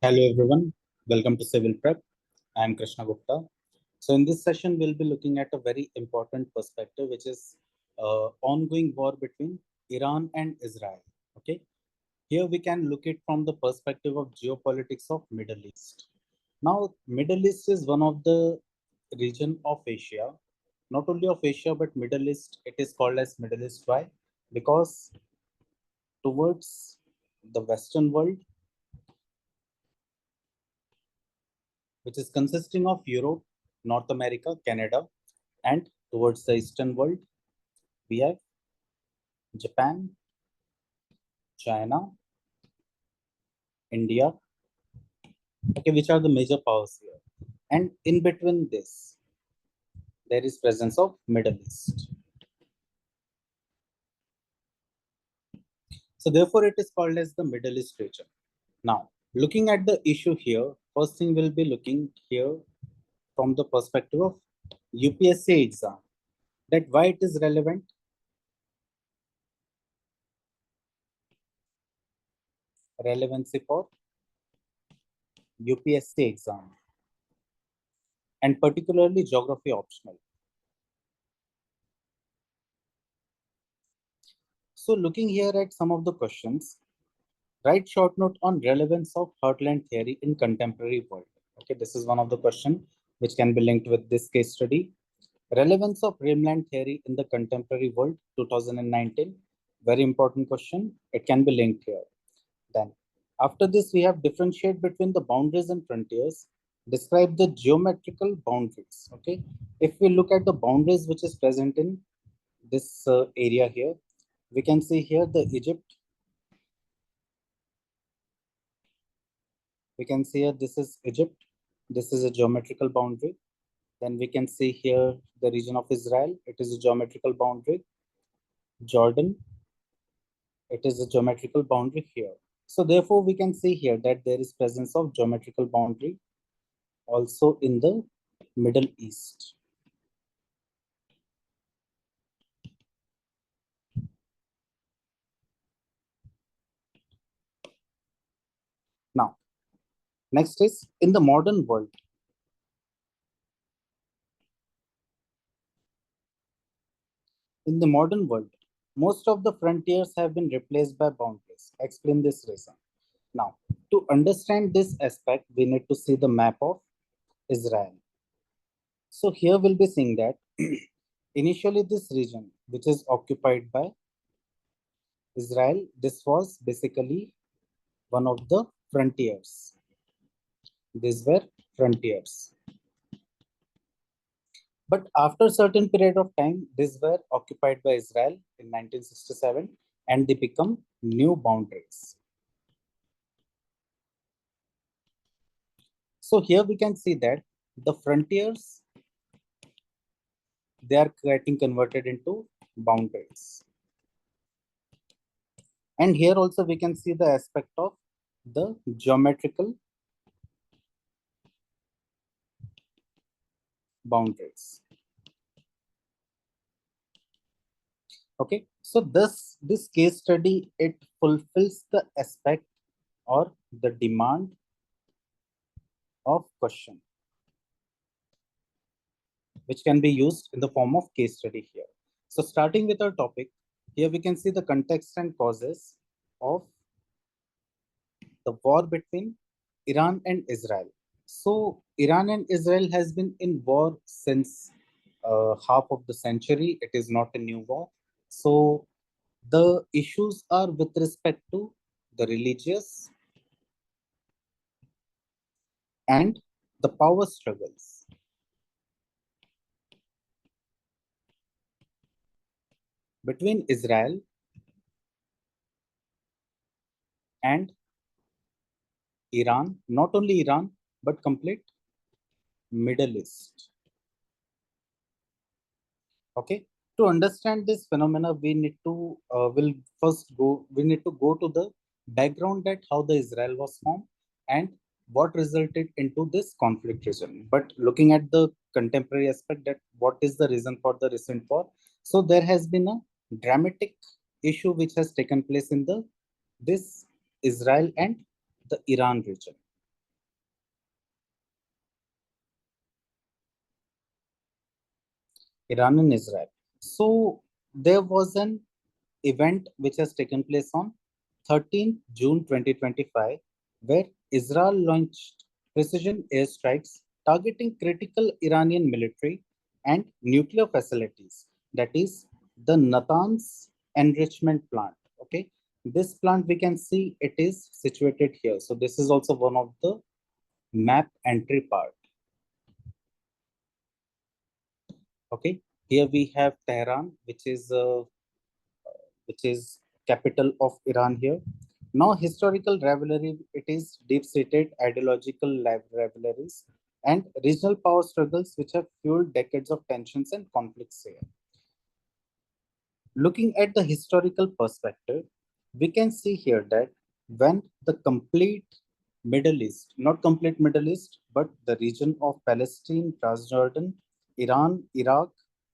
Hello everyone, welcome to CivilPrep. I am Krishna Gupta. So in this session, we'll be looking at a very important perspective, which is ongoing war between Iran and Israel. Okay, here we can look it from the perspective of geopolitics of Middle East. Now, Middle East is one of the region of Asia, not only of Asia but Middle East. It is called as Middle East. Why? Because towards the Western world, which is consisting of Europe, North America, Canada, and towards the Eastern world, we have Japan, China, India, okay, which are the major powers here. And in between this, there is presence of Middle East. So therefore, it is called as the Middle East region. Now, looking at the issue here, first thing we'll be looking here from the perspective of UPSC exam, that why it is relevant. Relevancy for UPSC exam and particularly geography optional. So looking here at some of the questions, write short note on relevance of Heartland theory in contemporary world. Okay, this is one of the question which can be linked with this case study. Relevance of Rimland theory in the contemporary world, 2019. Very important question. It can be linked here. Then after this, we have differentiate between the boundaries and frontiers. Describe the geometrical boundaries. Okay, if we look at the boundaries which is present in this area here, we can see here the Egypt. We can see here this is Egypt. This is a geometrical boundary. Then we can see here the region of Israel. It is a geometrical boundary. Jordan. It is a geometrical boundary here. So therefore, we can see here that there is presence of geometrical boundary also in the Middle East. Now, next is in the modern world. In the modern world, most of the frontiers have been replaced by boundaries. Explain this reason. Now, to understand this aspect, we need to see the map of Israel. So here we'll be seeing that initially this region, which is occupied by Israel, this was basically one of the frontiers. These were frontiers. But after a certain period of time, these were occupied by Israel in 1967 and they become new boundaries. So here we can see that the frontiers, they are getting converted into boundaries. And here also we can see the aspect of the geometrical boundaries. Okay, so this case study, it fulfills the aspect or the demand of question, which can be used in the form of case study here. So starting with our topic, here we can see the context and causes of the war between Iran and Israel. So Iran and Israel has been in war since half of the century. It is not a new war. So the issues are with respect to the religious and the power struggles between Israel and Iran, not only Iran, but complete Middle East. Okay. To understand this phenomena, we need to we need to go to the background that how the Israel was formed and what resulted into this conflict region. But looking at the contemporary aspect, that what is the reason for the recent war? So there has been a dramatic issue which has taken place in the this Israel and the Iran region. Iran and Israel. So there was an event which has taken place on 13th June 2025, where Israel launched precision airstrikes targeting critical Iranian military and nuclear facilities. That is the Natanz enrichment plant. Okay, this plant we can see it is situated here. So this is also one of the map entry part. Okay, here we have Tehran, which is capital of Iran here. Now, historical rivalry, it is deep-seated ideological rivalries and regional power struggles which have fueled decades of tensions and conflicts here. Looking at the historical perspective, we can see here that when the complete Middle East, not complete Middle East, but the region of Palestine, Transjordan, Iran, Iraq,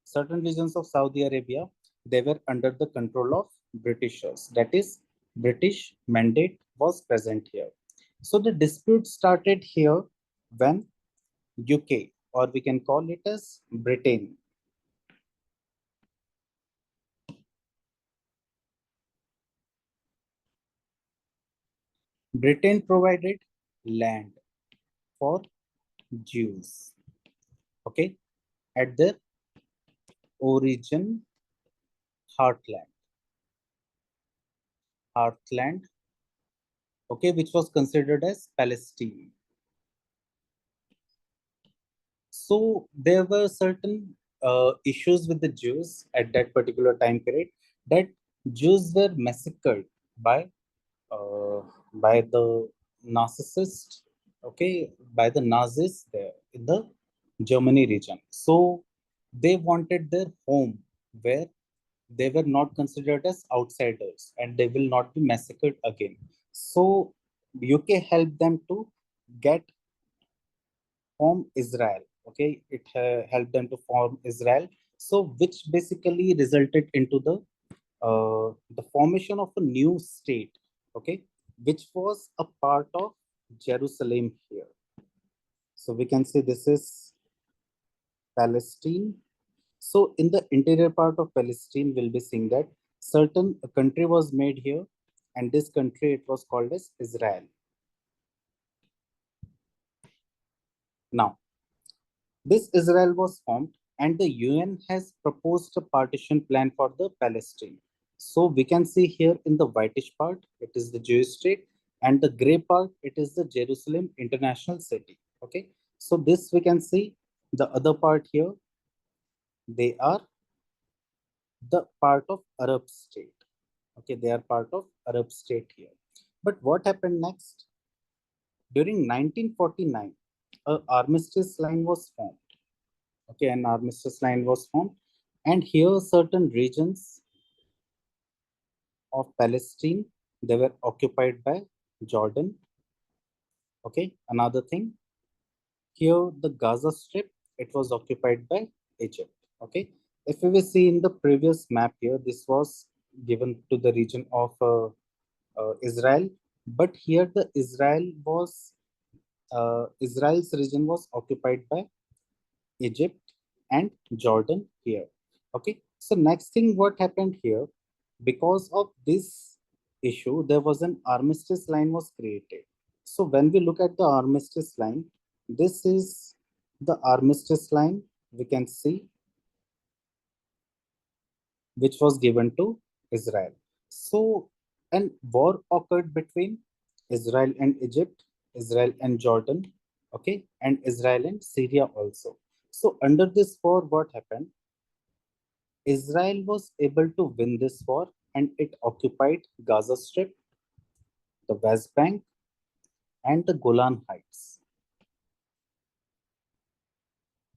certain regions of Saudi Arabia, they were under the control of Britishers. That is, British mandate was present here. So the dispute started here when UK, or we can call it as Britain, Britain provided land for Jews, okay, at the origin Heartland, Heartland, okay, which was considered as Palestine. So there were certain issues with the Jews at that particular time period, that Jews were massacred by uh, the narcissist, okay, by the Nazis there in the Germany region. So they wanted their home where they were not considered as outsiders and they will not be massacred again. So UK helped them to get form Israel. Okay, it helped them to form Israel. So which basically resulted into the formation of a new state. Okay, which was a part of Jerusalem here. So we can say this is Palestine. So in the interior part of Palestine, we'll be seeing that certain country was made here, and this country it was called as Israel. Now, this Israel was formed, and the UN has proposed a partition plan for the Palestine. So we can see here in the whitish part, it is the Jewish state, and the gray part, it is the Jerusalem International City. Okay, so this we can see the other part here, they are the part of Arab state. Okay, they are part of Arab state here. But what happened next? During 1949, a armistice line was formed. Okay, an armistice line was formed, and here certain regions of Palestine they were occupied by Jordan. Okay, another thing, here the Gaza Strip it was occupied by Egypt. Okay, if we will see in the previous map here, this was given to the region of Israel, but here the Israel's region was occupied by Egypt and Jordan here. Okay, so next thing what happened here, because of this issue, there was an armistice line was created. So when we look at the armistice line, this is the armistice line we can see which was given to Israel. So an war occurred between Israel and Egypt, Israel and Jordan, okay, and Israel and Syria also. So under this war, what happened? Israel was able to win this war and it occupied Gaza Strip, the West Bank, and the Golan Heights.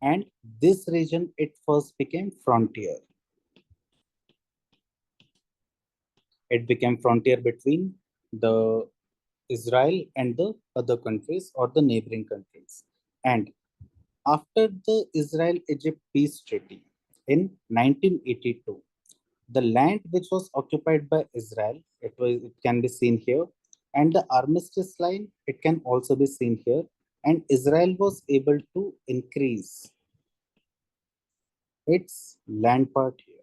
And this region, it first became frontier. It became frontier between the Israel and the other countries or the neighboring countries. And after the Israel-Egypt peace treaty in 1982, the land which was occupied by Israel, it can be seen here, and the armistice line, it can also be seen here, and Israel was able to increase its land part here.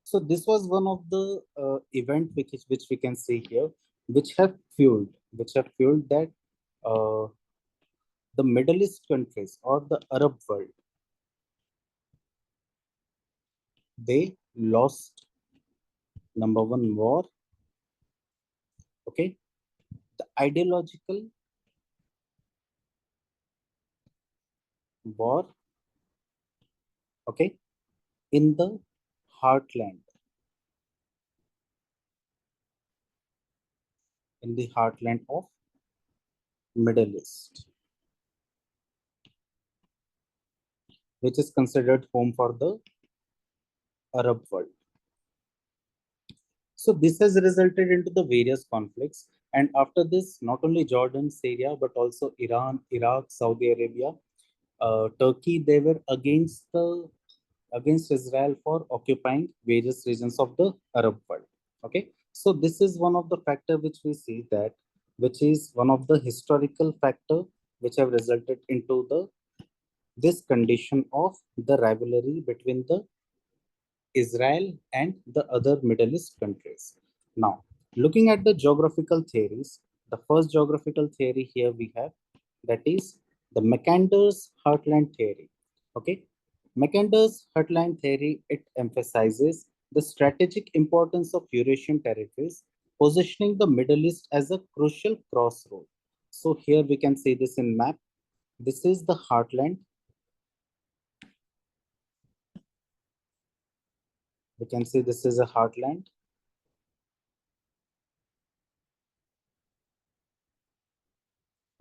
So this was one of the event which we can see here, which have fueled that uh, the Middle East countries or the Arab world, they lost number one war, okay, the ideological war, okay, in the heartland, in the heartland of Middle East, which is considered home for the Arab world. So this has resulted into the various conflicts. And after this, not only Jordan, Syria, but also Iran, Iraq, Saudi Arabia, Turkey, they were against Israel for occupying various regions of the Arab world. Okay, so this is one of the factor which we see that, which is one of the historical factor which have resulted into the this condition of the rivalry between the Israel and the other Middle East countries. Now, looking at the geographical theories, the first geographical theory here we have, that is the Mackinder's Heartland theory. Okay, Mackinder's Heartland theory, it emphasizes the strategic importance of Eurasian territories, positioning the Middle East as a crucial crossroad. So here we can see this in map. This is the heartland. We can see this is a heartland.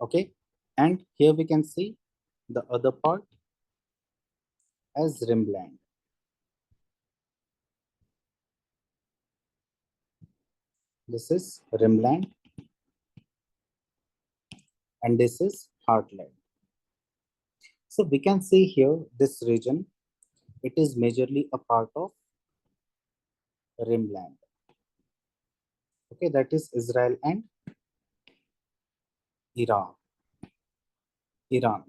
Okay, and here we can see the other part as Rimland. This is Rimland and this is Heartland. So we can see here this region, it is majorly a part of Rimland. Okay, that is Israel and Iran. Iran.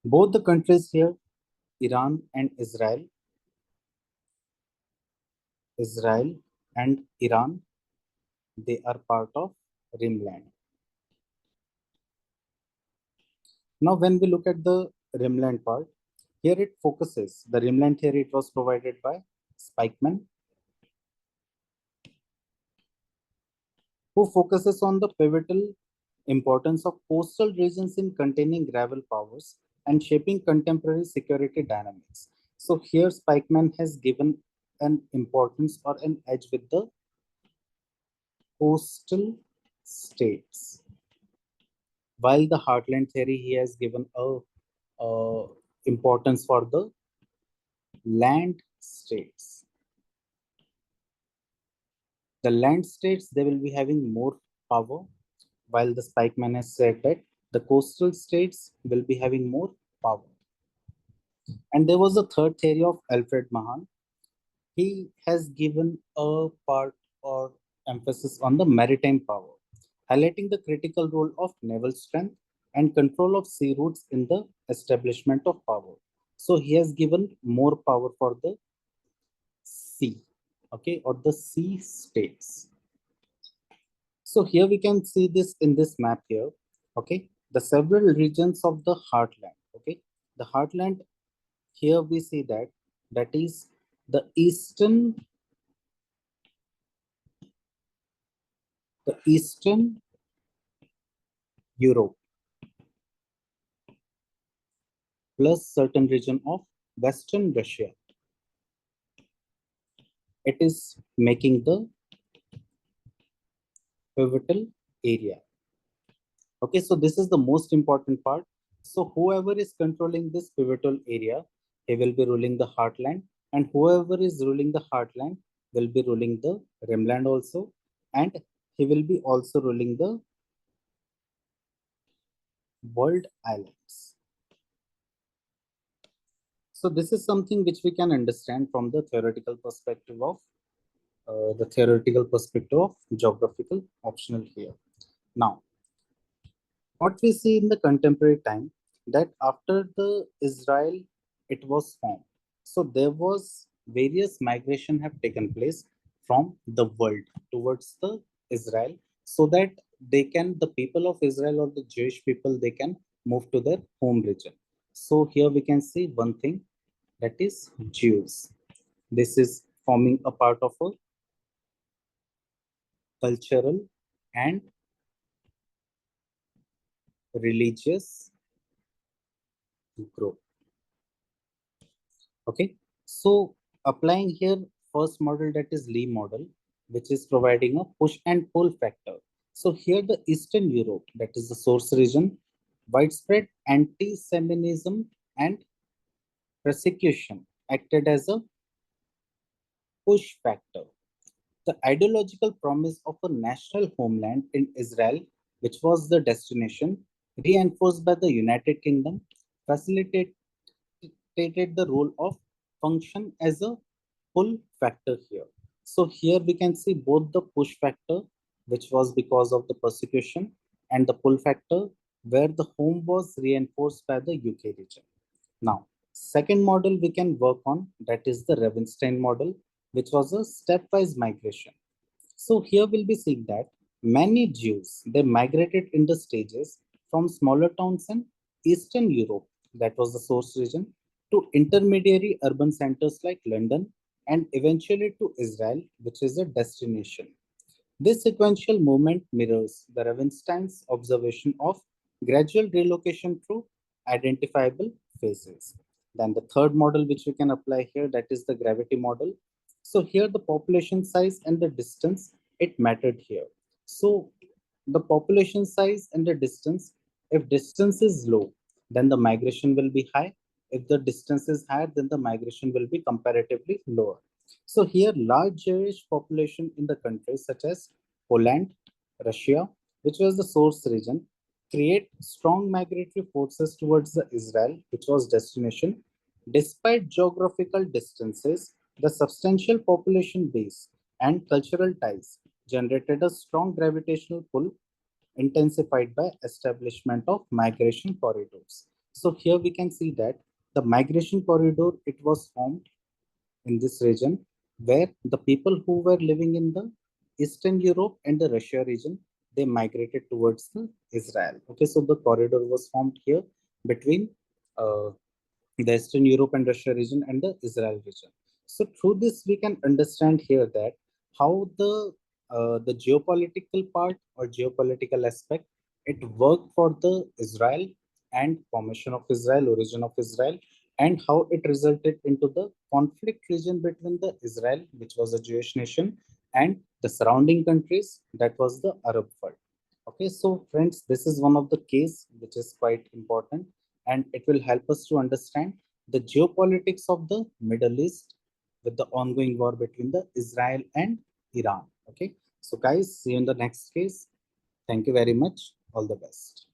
Both the countries here, Iran and Israel and Iran, they are part of Rimland. Now, when we look at the Rimland part, here it focuses, the Rimland theory, it was provided by Spykman, who focuses on the pivotal importance of coastal regions in containing naval powers and shaping contemporary security dynamics. So here Spykman has given an importance or an edge with the coastal states. While the heartland theory, he has given a importance for the land states. The land states, they will be having more power, while the Spikeman has said that the coastal states will be having more power. And there was a third theory of Alfred Mahan. He has given a part or emphasis on the maritime power, highlighting the critical role of naval strength and control of sea routes in the establishment of power. So he has given more power for the sea, okay, or the sea states. So here we can see this in this map here, okay, the several regions of the heartland, okay. The heartland, here we see that, that is the Eastern Europe plus certain region of Western Russia. It is making the pivotal area. Okay, so this is the most important part. So whoever is controlling this pivotal area, he will be ruling the heartland, and whoever is ruling the heartland will be ruling the rimland also, and he will be also ruling the world islands. So this is something which we can understand from the theoretical perspective of geographical optional here. Now, what we see in the contemporary time, that after the Israel it was formed, so there was various migration have taken place from the world towards the Israel, so that they can, the people of Israel or the Jewish people, they can move to their home region. So here we can see one thing, that is Jews. This is forming a part of a cultural and religious group. Okay, so applying here first model, that is Lee model, which is providing a push and pull factor. So here the Eastern Europe, that is the source region, widespread anti-Semitism and persecution acted as a push factor. The ideological promise of a national homeland in Israel, which was the destination, reinforced by the United Kingdom, facilitated the role of function as a pull factor here. So here we can see both the push factor, which was because of the persecution, and the pull factor, where the home was reinforced by the UK region. Now, second model we can work on, that is the Ravenstein model, which was a stepwise migration. So here we'll be seeing that many Jews, they migrated in the stages from smaller towns in Eastern Europe, that was the source region, to intermediary urban centers like London, and eventually to Israel, which is a destination. This sequential movement mirrors the Ravenstein's observation of gradual relocation through identifiable phases. Then the third model which we can apply here, that is the gravity model. So here the population size and the distance, it mattered here. So the population size and the distance, if distance is low, then the migration will be high. If the distance is higher, then the migration will be comparatively lower. So here large Jewish population in the countries such as Poland, Russia, which was the source region, create strong migratory forces towards the Israel, which was destination. Despite geographical distances, the substantial population base and cultural ties generated a strong gravitational pull, intensified by establishment of migration corridors. So here we can see that the migration corridor, it was formed in this region, where the people who were living in the Eastern Europe and the Russia region, they migrated towards the Israel. Okay, so the corridor was formed here between uh, the Eastern Europe and Russia region and the Israel region. So through this, we can understand here that how the geopolitical part or geopolitical aspect, it worked for the Israel and formation of Israel, origin of Israel, and how it resulted into the conflict region between the Israel, which was a Jewish nation, and the surrounding countries, that was the Arab world. Okay, so friends, this is one of the case which is quite important, and it will help us to understand the geopolitics of the Middle East with the ongoing war between the Israel and Iran. Okay, so guys, see you in the next case. Thank you very much. All the best.